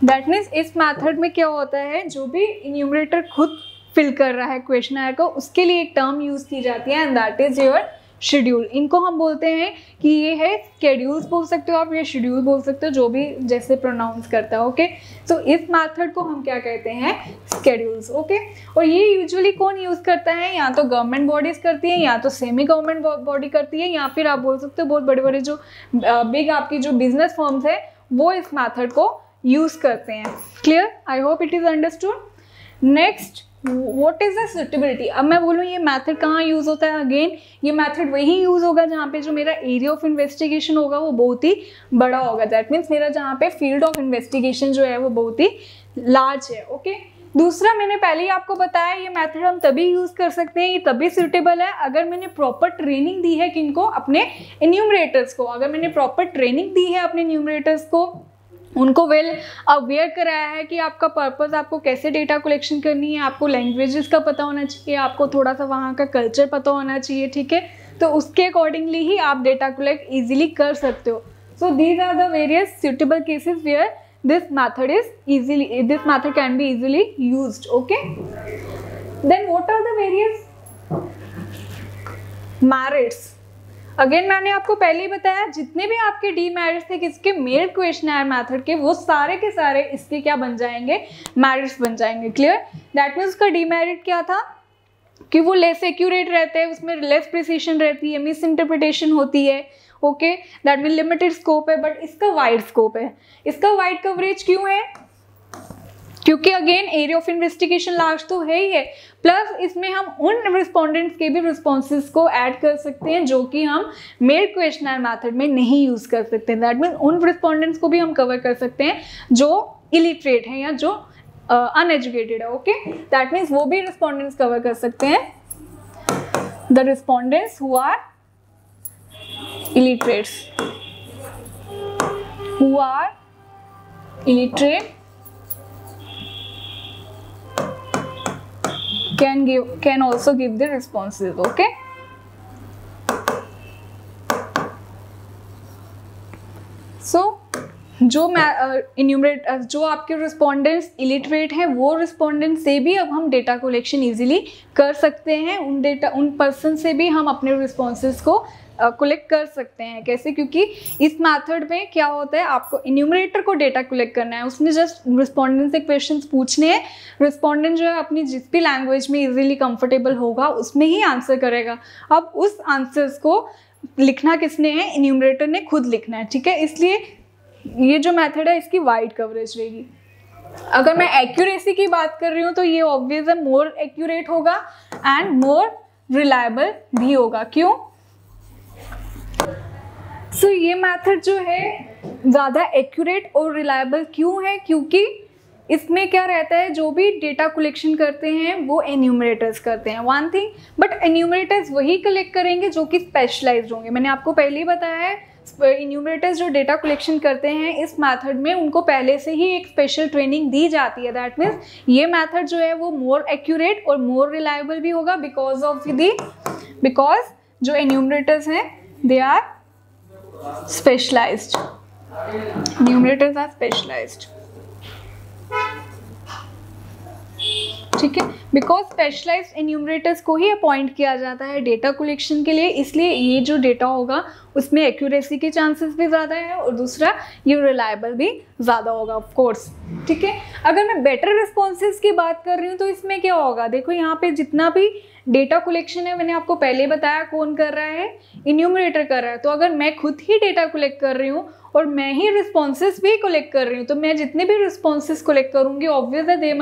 that means इस मेथड में क्या होता है, जो भी इन्यूमरेटर खुद फिल कर रहा है क्वेश्चनर को उसके लिए एक टर्म यूज की जाती है and that is your schedule. इनको हम बोलते हैं कि ये है स्केड्यूल्स बोल सकते हो आप, ये शेड्यूल बोल सकते हो, जो भी जैसे प्रोनाउंस करता है। ओके। सो इस मेथड को हम क्या कहते हैं, स्केड्यूल्स। ओके। और ये यूजुअली कौन यूज़ करता है, या तो गवर्नमेंट बॉडीज करती है, या तो सेमी गवर्नमेंट बॉडी करती है, या फिर आप बोल सकते हो बहुत बड़े बड़े जो बिग आपकी जो बिजनेस फर्म्स है वो इस मैथड को यूज़ करते हैं। Clear. I hope it is understood. Next, what is the suitability. अब मैं बोलूँ ये मैथड कहाँ यूज़ होता है, अगेन ये मैथड वही यूज़ होगा जहाँ पे जो मेरा एरिया ऑफ इन्वेस्टिगेशन होगा वो बहुत ही बड़ा होगा। दैट मीन्स मेरा जहाँ पे फील्ड ऑफ इन्वेस्टिगेशन जो है वो बहुत ही लार्ज है। ओके। दूसरा, मैंने पहले ही आपको बताया ये मैथड हम तभी यूज़ कर सकते हैं, ये तभी सूटेबल है अगर मैंने प्रॉपर ट्रेनिंग दी है किनको, अपने इन्यूमरेटर्स को। अगर मैंने प्रॉपर ट्रेनिंग दी है अपने इन्यूमरेटर्स को, उनको वेल अवेयर कराया है कि आपका पर्पस आपको कैसे डेटा कलेक्शन करनी है, आपको लैंग्वेजेस का पता होना चाहिए, आपको थोड़ा सा वहाँ का कल्चर पता होना चाहिए। ठीक है। तो उसके अकॉर्डिंगली ही आप डेटा कलेक्ट इजीली कर सकते हो। So these are the various suitable cases where this method can be easily used. Okay. Then what are the various merits? Again मैंने आपको पहले ही बताया जितने भी आपके डीमेरिट्स थे किसके, मेल क्वेश्चनर मेथड के, वो सारे के सारे इसके क्या बन जाएंगे, मेरिट्स बन जाएंगे। क्लियर। दैट मीन्स उसका डीमेरिट क्या था कि वो लेस एक्यूरेट रहते हैं, उसमें लेस प्रिसीशन रहती है, मिस इंटरप्रिटेशन होती है। Okay. That mean limited scope है, बट इसका वाइड स्कोप है। इसका वाइड कवरेज क्यों है, क्योंकि again area of investigation large तो है ही है, प्लस इसमें हम उन रिस्पोंडेंट्स के भी रिस्पॉन्सेज को ऐड कर सकते हैं जो कि हम मेल क्वेश्चनर मेथड में नहीं यूज़ कर सकते। दैट मीन उन रिस्पोंडेंट्स को भी हम कवर कर सकते हैं जो इलिटरेट हैं या जो अनएजुकेटेड है। ओके। दैट मीन्स वो भी रिस्पोंडेंट्स कवर कर सकते हैं, the respondents who are illiterates, who are illiterate can also give the responses. Okay. So जो जो आपके रिस्पोंडेंट्स इलिटरेट हैं वो रिस्पोंडेंट से भी अब हम डेटा कलेक्शन इजीली कर सकते हैं, उन पर्सन से भी हम अपने रिस्पॉन्सेज को कलेक्ट कर सकते हैं। कैसे, क्योंकि इस मेथड में क्या होता है, आपको इन्यूमरेटर को डेटा कलेक्ट करना है, उसने जस्ट रिस्पोंडेंट से क्वेश्चंस पूछने हैं, रिस्पोंडेंट जो है अपनी जिस भी लैंग्वेज में इजीली कंफर्टेबल होगा उसमें ही आंसर करेगा। अब उस आंसर्स को लिखना किसने है, इन्यूमरेटर ने खुद लिखना है। ठीक है। इसलिए ये जो मेथड है इसकी वाइड कवरेज रहेगी। अगर मैं एक्यूरेसी की बात कर रही हूँ तो ये ऑब्वियस है मोर एक्यूरेट होगा एंड मोर रिलायबल भी होगा। क्यों? ये मेथड जो है ज़्यादा एक्यूरेट और रिलायबल क्यों है, क्योंकि इसमें क्या रहता है, जो भी डेटा कलेक्शन करते हैं वो एन्यूमरेटर्स करते हैं, वन थिंग। बट एन्यूमरेटर्स वही कलेक्ट करेंगे जो कि स्पेशलाइज्ड होंगे। मैंने आपको पहले ही बताया है, एन्यूमरेटर्स जो डेटा कलेक्शन करते हैं इस मेथड में उनको पहले से ही एक स्पेशल ट्रेनिंग दी जाती है। दैट मीन्स ये मेथड जो है वो मोर एक्यूरेट और मोर रिलायबल भी होगा बिकॉज जो एन्यूमरेटर्स हैं they are specialized, enumerators are specialized, ठीक है। बिकॉज स्पेशलाइज्ड एन्यूमरेटर्स को ही अपॉइंट किया जाता है डेटा कलेक्शन के लिए, इसलिए ये जो डेटा होगा उसमें एक्यूरेसी के चांसेस भी ज़्यादा है और दूसरा ये रिलायबल भी ज़्यादा होगा ऑफ कोर्स, ठीक है। अगर मैं बेटर रिस्पॉन्सेज की बात कर रही हूँ तो इसमें क्या होगा, देखो यहाँ पे जितना भी डेटा कलेक्शन है मैंने आपको पहले बताया कौन कर रहा है, एन्यूमरेटर कर रहा है। तो अगर मैं खुद ही डेटा कलेक्ट कर रही हूँ और मैं ही रिस्पॉन्सेस भी कलेक्ट कर रही हूँ तो मैं जितने भी रिस्पॉन्सेस कलेक्ट करूँगी obviously they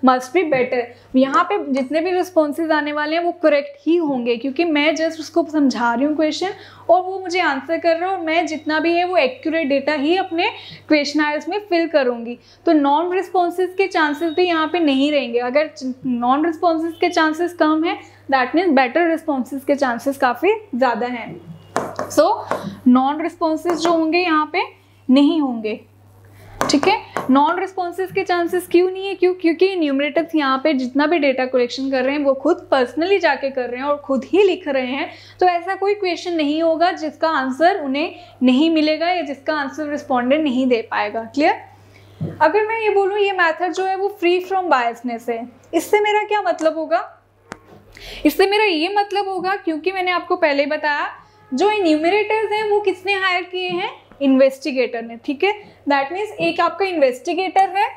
must be better. यहाँ पे जितने भी रिस्पॉन्सेस आने वाले हैं वो करेक्ट ही होंगे क्योंकि मैं जस्ट उसको समझा रही हूँ क्वेश्चन और वो मुझे आंसर कर रहा है और मैं जितना भी है वो एक्यूरेट डेटा ही अपने क्वेश्चनर्स में फिल करूँगी। तो नॉन रिस्पॉन्सेस के चांसेस भी यहाँ पे नहीं रहेंगे। अगर नॉन रिस्पॉन्सेस के चांसेस कम है दैट मीन्स बेटर रिस्पॉन्सेस के चांसेस काफ़ी ज़्यादा हैं। सो नॉन रिस्पॉन्सेस जो होंगे यहाँ पे नहीं होंगे, ठीक है। नॉन रिस्पॉन्सेस के चांसेस क्यों नहीं है, क्योंकि न्यूमरेटर्स यहाँ पे जितना भी डेटा कलेक्शन कर रहे हैं वो खुद पर्सनली जाके कर रहे हैं और खुद ही लिख रहे हैं। तो ऐसा कोई क्वेश्चन नहीं होगा जिसका आंसर उन्हें नहीं मिलेगा या जिसका आंसर रिस्पॉन्डेंट नहीं दे पाएगा। क्लियर। अगर मैं ये बोलूँ ये मैथड जो है वो फ्री फ्रॉम बायसनेस है, इससे मेरा क्या मतलब होगा, इससे मेरा ये मतलब होगा क्योंकि मैंने आपको पहले बताया जो न्यूमरेटर्स हैं वो किसने हायर किए हैं, इन्वेस्टिगेटर ने, ठीक है। दैट मीन्स एक आपका इन्वेस्टिगेटर है,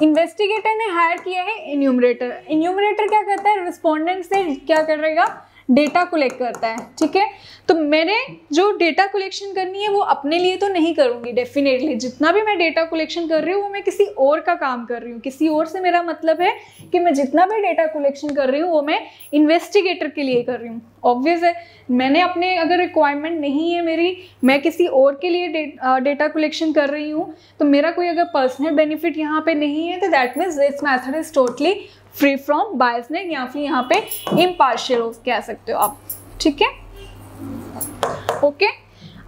इन्वेस्टिगेटर ने हायर किया है एन्यूमरेटर। एन्यूमरेटर क्या करता है, रिस्पोंडेंट से क्या करेगा, डेटा कलेक्ट करता है, ठीक है। तो मैंने जो डेटा कलेक्शन करनी है वो अपने लिए तो नहीं करूँगी डेफिनेटली, जितना भी मैं डेटा कलेक्शन कर रही हूँ वो मैं किसी और का काम कर रही हूँ। किसी और से मेरा मतलब है कि मैं जितना भी डेटा कलेक्शन कर रही हूँ वो मैं इन्वेस्टिगेटर के लिए कर रही हूँ। ऑब्वियस है, मैंने अपने अगर रिक्वायरमेंट नहीं है मेरी, मैं किसी और के लिए डेटा कलेक्शन कर रही हूँ तो मेरा कोई अगर पर्सनल बेनिफिट यहाँ पे नहीं है तो that means this method is totally free from biasness या फिर यहाँ पे इम्पार्शियल कह सकते हो आप, ठीक है। ओके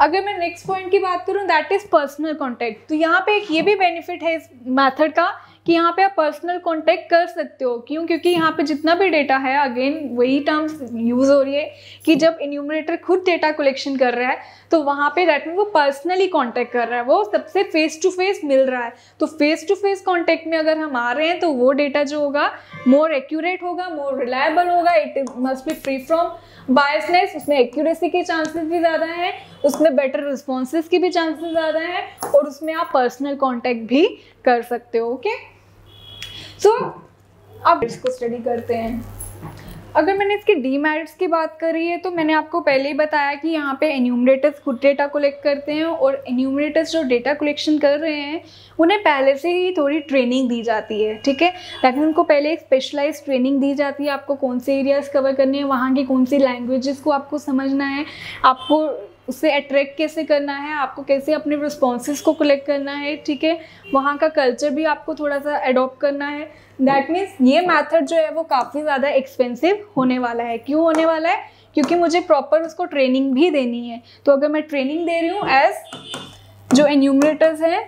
अगर मैं नेक्स्ट पॉइंट की बात करूँ दैट इज पर्सनल कॉन्टैक्ट। तो यहाँ पे एक ये भी बेनिफिट है इस मेथड का कि यहाँ पे आप पर्सनल कॉन्टैक्ट कर सकते हो। क्यों, क्योंकि यहाँ पे जितना भी डेटा है, अगेन वही टर्म्स यूज हो रही है कि जब एन्यूमरेटर खुद डेटा कलेक्शन कर रहा है तो वहाँ पे दैट मीन वो पर्सनली कॉन्टैक्ट कर रहा है, वो सबसे फेस टू फेस मिल रहा है। तो फेस टू फेस कॉन्टैक्ट में अगर हम आ रहे हैं तो वो डेटा जो होगा मोर एक्यूरेट होगा, मोर रिलायबल होगा, it must be free from biasness, उसमें एक्यूरेसी के चांसेस भी ज़्यादा हैं, उसमें बेटर रिस्पॉन्सेज की भी चांसेस ज़्यादा हैं और उसमें आप पर्सनल कॉन्टैक्ट भी कर सकते हो। ओके सो अब इसको स्टडी करते हैं। अगर मैंने इसके डीमेरिट्स की बात करी है तो मैंने आपको पहले ही बताया कि यहाँ पे एन्यूमरेटर्स खुद डेटा कलेक्ट करते हैं और एन्यूमरेटर्स जो डेटा कलेक्शन कर रहे हैं उन्हें पहले से ही थोड़ी ट्रेनिंग दी जाती है, ठीक है। ताकि उनको पहले एक स्पेशलाइज ट्रेनिंग दी जाती है, आपको कौन से एरियाज़ कवर करने हैं, वहाँ की कौन सी लैंग्वेजेस को आपको समझना है, आपको उससे अट्रैक्ट कैसे करना है, आपको कैसे अपने रिस्पॉन्सेस को कलेक्ट करना है, ठीक है। वहाँ का कल्चर भी आपको थोड़ा सा अडॉप्ट करना है। दैट मीन्स ये मेथड जो है वो काफ़ी ज़्यादा एक्सपेंसिव होने वाला है। क्यों होने वाला है, क्योंकि मुझे प्रॉपर उसको ट्रेनिंग भी देनी है। तो अगर मैं ट्रेनिंग दे रही हूँ एज जो एन्यूमरेटर्स हैं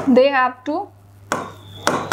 they have to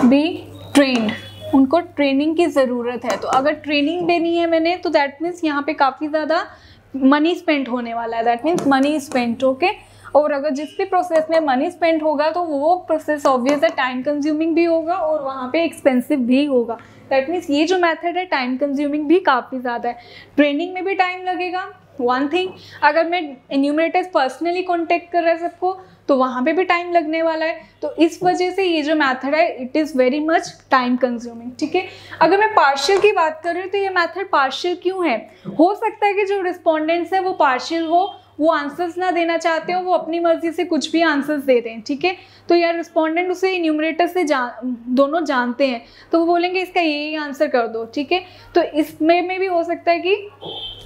be trained, उनको ट्रेनिंग की ज़रूरत है। तो अगर ट्रेनिंग देनी है मैंने तो दैट मीन्स यहाँ पे काफ़ी ज़्यादा मनी स्पेंड होने वाला है। That means money spend, okay. और अगर जिस भी प्रोसेस में मनी स्पेंड होगा तो वो प्रोसेस ऑब्वियस है टाइम कंज्यूमिंग भी होगा और वहाँ पे एक्सपेंसिव भी होगा। दैट मीन्स ये जो मेथड है टाइम कंज्यूमिंग भी काफ़ी ज़्यादा है, ट्रेनिंग में भी टाइम लगेगा। वन थिंग, अगर मैं एन्यूमरेटर्स पर्सनली कॉन्टेक्ट कर रहा है सबको तो वहाँ पे भी टाइम लगने वाला है। तो इस वजह से ये जो मेथड है it is very much time consuming, ठीक है। अगर मैं पार्शियल की बात कर रही हूँ तो ये मेथड पार्शियल क्यों है, हो सकता है कि जो रिस्पोंडेंट्स है वो पार्शियल हो वो आंसर्स ना देना चाहते हो, वो अपनी मर्जी से कुछ भी आंसर्स दे दें, ठीक है। तो यार रिस्पोंडेंट उसे इन्यूमरेटर से दोनों जानते हैं, तो वो बोलेंगे इसका यही आंसर कर दो, ठीक है। तो इसमें में भी हो सकता है कि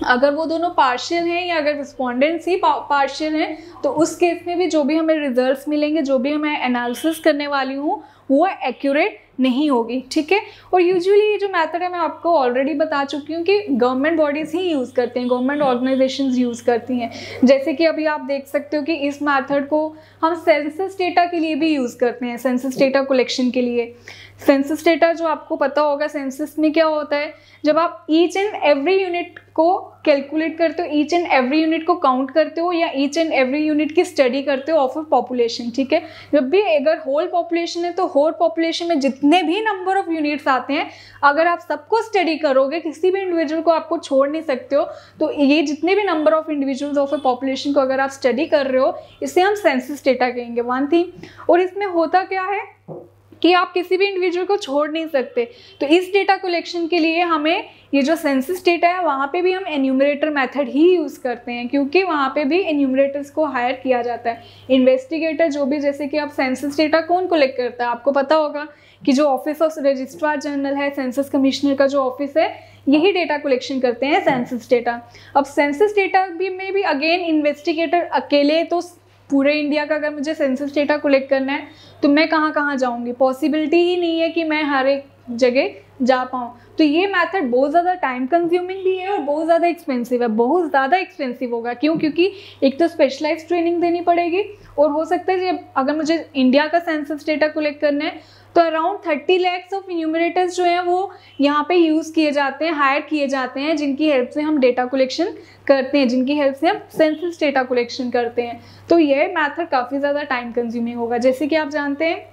अगर वो दोनों पार्शियल हैं या अगर रिस्पोंडेंट्स ही पार्शियल हैं, तो उस केस में भी जो भी हमें रिजल्ट्स मिलेंगे, जो भी मैं एनालिसिस करने वाली हूँ, वो एक्यूरेट नहीं होगी, ठीक है। और यूजुअली ये जो मेथड है मैं आपको ऑलरेडी बता चुकी हूँ कि गवर्नमेंट बॉडीज़ ही यूज़ करते हैं, गवर्नमेंट ऑर्गेनाइजेशंस यूज़ करती हैं। जैसे कि अभी आप देख सकते हो कि इस मेथड को हम सेंसस डेटा के लिए भी यूज़ करते हैं, सेंसस डेटा कलेक्शन के लिए। सेंसस डेटा जो आपको पता होगा, सेंसस में क्या होता है, जब आप ईच एंड एवरी यूनिट को कैलकुलेट करते हो, ईच एंड एवरी यूनिट को काउंट करते हो, या ईच एंड एवरी यूनिट की स्टडी करते हो ऑफ अ पॉपुलेशन, ठीक है। जब भी अगर होल पॉपुलेशन है तो होल पॉपुलेशन में जितने भी नंबर ऑफ यूनिट्स आते हैं, अगर आप सबको स्टडी करोगे, किसी भी इंडिविजुअल को आपको छोड़ नहीं सकते हो, तो ये जितने भी number of individuals of a population को अगर आप स्टडी कर रहे हो, इसे हम सेंसस डेटा कहेंगे, वन थिंग। और इसमें होता क्या है कि आप किसी भी इंडिविजुअल को छोड़ नहीं सकते। तो इस डेटा कलेक्शन के लिए हमें ये जो सेंसस डेटा है, वहाँ पे भी हम एन्यूमरेटर मेथड ही यूज़ करते हैं, क्योंकि वहाँ पे भी एन्यूमरेटर्स को हायर किया जाता है। इन्वेस्टिगेटर जो भी, जैसे कि आप सेंसस डेटा कौन कलेक्ट करता है, आपको पता होगा कि जो ऑफिस ऑफ रजिस्ट्रार जनरल है, सेंसस कमिश्नर का जो ऑफिस है, यही डेटा कलेक्शन करते हैं सेंसस डेटा। अब सेंसस डेटा भी में भी अगेन इन्वेस्टिगेटर अकेले, तो पूरे इंडिया का अगर मुझे सेंसस डेटा कलेक्ट करना है तो मैं कहाँ कहाँ जाऊँगी, पॉसिबिलिटी ही नहीं है कि मैं हर एक जगह जा पाऊँ। तो ये मेथड बहुत ज़्यादा टाइम कंज्यूमिंग भी है और बहुत ज़्यादा एक्सपेंसिव है, बहुत ज़्यादा एक्सपेंसिव होगा। क्यों? क्योंकि एक तो स्पेशलाइज ट्रेनिंग देनी पड़ेगी, और हो सकता है कि अगर मुझे इंडिया का सेंसस डेटा कलेक्ट करना है तो अराउंड 30 lakhs ऑफ इन्यूमरेटर्स जो हैं वो यहाँ पे यूज़ किए जाते हैं, हायर किए जाते हैं, जिनकी हेल्प से हम डेटा कलेक्शन करते हैं, जिनकी हेल्प से हम सेंसस डेटा कलेक्शन करते हैं। तो ये मेथड काफ़ी ज़्यादा टाइम कंज्यूमिंग होगा। जैसे कि आप जानते हैं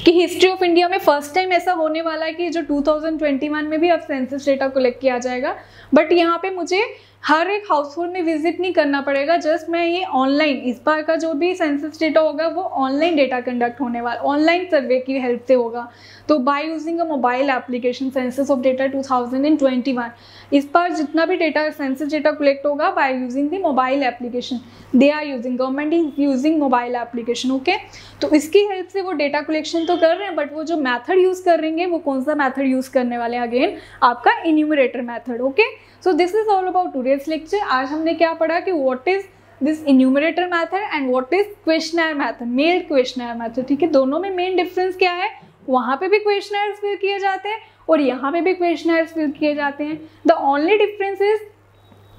कि हिस्ट्री ऑफ इंडिया में फर्स्ट टाइम ऐसा होने वाला है कि जो 2021 में भी अब सेंसस डेटा कलेक्ट किया जाएगा, बट यहाँ पे मुझे हर एक हाउस होल्ड में विजिट नहीं करना पड़ेगा, जस्ट मैं ये ऑनलाइन, इस बार का जो भी सेंसस डेटा होगा वो ऑनलाइन डेटा कंडक्ट होने वाला, ऑनलाइन सर्वे की हेल्प से होगा। तो by using a mobile application census of data 2021, इस बार जितना भी डेटा सेंसस डेटा कलेक्ट होगा by using the mobile application, they are using, government is using mobile application, okay. तो इसकी हेल्प से वो डेटा कलेक्शन तो कर रहे हैं, बट वो जो मैथड यूज़ कर रहे हैं वो कौन सा मैथड यूज़ करने वाले हैं, अगेन आपका enumerator method, okay. So this is all about today's lecture. आज हमने क्या पढ़ा कि what is this enumerator method and what is questionnaire method, mailed questionnaire method, ठीक है। दोनों में मेन डिफरेंस क्या है, वहाँ पे भी क्वेश्चनर्स फिल किए जाते हैं और यहाँ पे भी क्वेश्चनर्स फिल किए जाते हैं। द ओनली डिफरेंस इज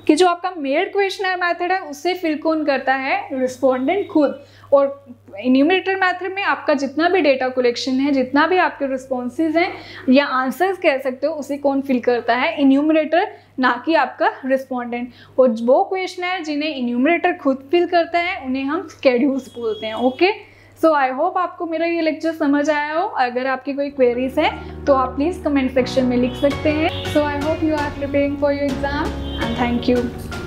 कि जो आपका मेल्ड क्वेश्चनर मैथड है उससे फिल कौन करता है, रिस्पोंडेंट खुद, और इन्यूमरेटर मैथड में आपका जितना भी डेटा कलेक्शन है, जितना भी आपके रिस्पॉन्सेज हैं या आंसर्स कह सकते हो, उसे कौन फिल करता है, इन्यूमरेटर, ना कि आपका रिस्पोंडेंट। और वो क्वेश्चनर जिन्हें इन्यूमरेटर खुद फिल करता है उन्हें हम स्केड्यूल्स बोलते हैं, ओके। सो आई होप आपको मेरा ये लेक्चर समझ आया हो। अगर आपकी कोई क्वेरीज है तो आप प्लीज़ कमेंट सेक्शन में लिख सकते हैं। So I hope you are preparing for your exam and thank you.